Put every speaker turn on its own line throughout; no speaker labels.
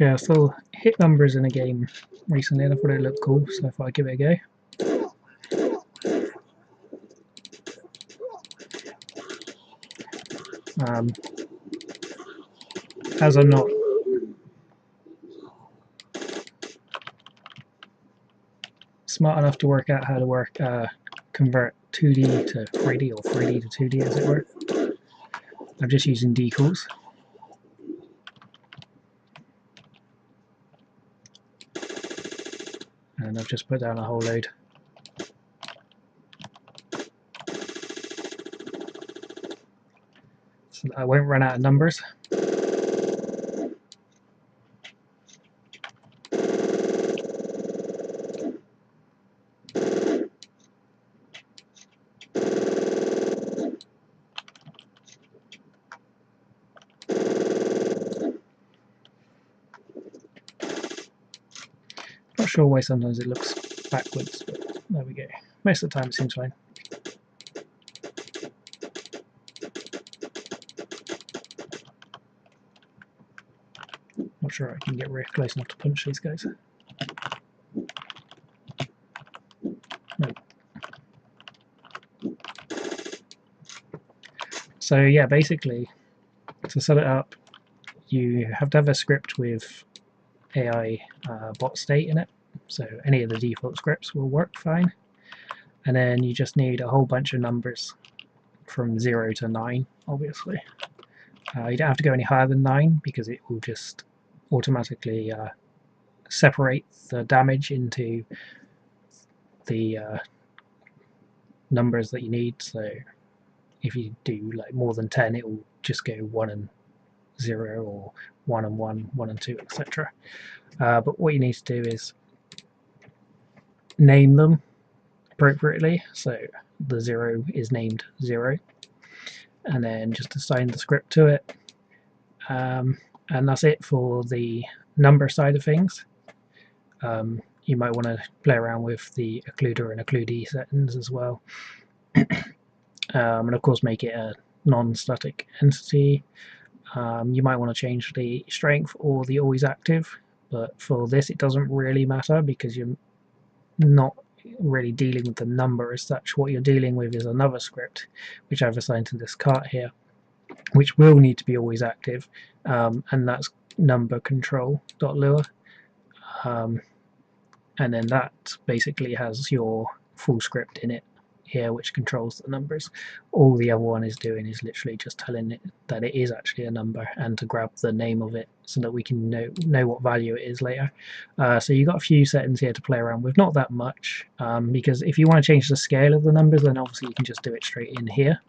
Okay, I still hit numbers in a game recently and I thought it looked cool, so I thought I'd give it a go. As I'm not smart enough to work out how to convert 2D to 3D or 3D to 2D as it were, I'm just using decals. And I've just put down a whole load. So that I won't run out of numbers. Not sure why sometimes it looks backwards, but there we go. Most of the time it seems fine. Not sure I can get really close enough to punch these guys. No. So yeah, basically, to set it up, you have to have a script with AI bot state in it. So any of the default scripts will work fine. And then you just need a whole bunch of numbers from 0 to 9, obviously. You don't have to go any higher than 9 because it will just automatically separate the damage into the numbers that you need. So if you do like more than 10, it will just go 1 and 0 or 1 and 1, 1 and 2, etc. But what you need to do is name them appropriately. So the 0 is named 0, and then just assign the script to it. And that's it for the number side of things. You might want to play around with the occluder and occludee settings as well. And of course make it a non-static entity. You might want to change the strength or the always active, but for this it doesn't really matter because you're not really dealing with the number as such. What you're dealing with is another script which I've assigned to this cart here, which will need to be always active, and that's number control.lua. And then that basically has your full script in it here which controls the numbers. All the other one is doing is literally just telling it that it is actually a number and to grab the name of it so that we can know what value it is later. So you've got a few settings here to play around with, not that much, because if you want to change the scale of the numbers then obviously you can just do it straight in here.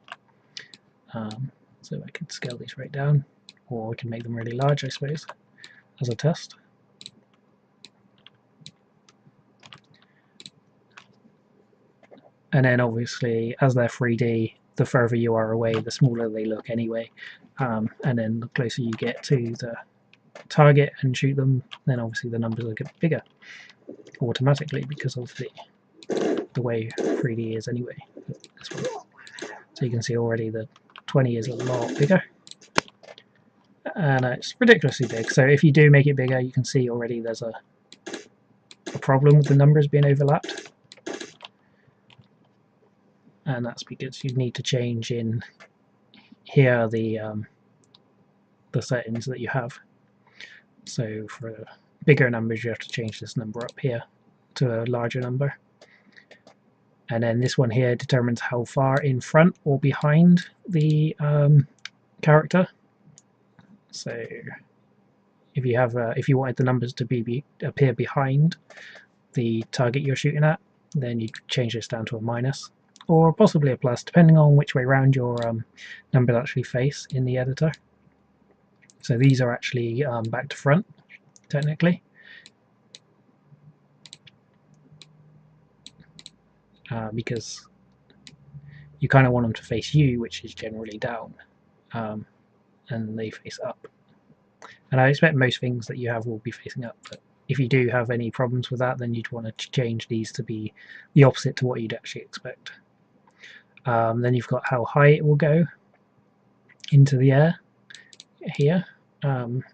So I could scale these right down, or I can make them really large I suppose as a test. And then obviously as they're 3D, the further you are away the smaller they look anyway, and then the closer you get to the target and shoot them, then obviously the numbers will get bigger automatically because of the way 3D is anyway. So you can see already the 20 is a lot bigger, and it's ridiculously big. So if you do make it bigger you can see already there's a problem with the numbers being overlapped. And that's because you need to change in here the settings that you have. So for bigger numbers you have to change this number up here to a larger number, and then this one here determines how far in front or behind the character. So if you wanted the numbers to appear behind the target you're shooting at, then you change this down to a minus, or possibly a plus, depending on which way around your numbers actually face in the editor. So these are actually back to front, technically. Because you kind of want them to face you, which is generally down, and they face up. And I expect most things that you have will be facing up, but if you do have any problems with that, then you'd want to change these to be the opposite to what you'd actually expect. Then you've got how high it will go into the air here, and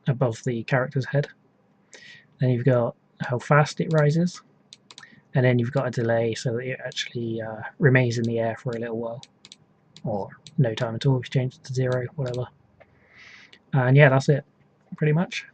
above the character's head. Then you've got how fast it rises, and then you've got a delay so that it actually remains in the air for a little while, or no time at all if you change it to 0, whatever. And yeah, that's it, pretty much.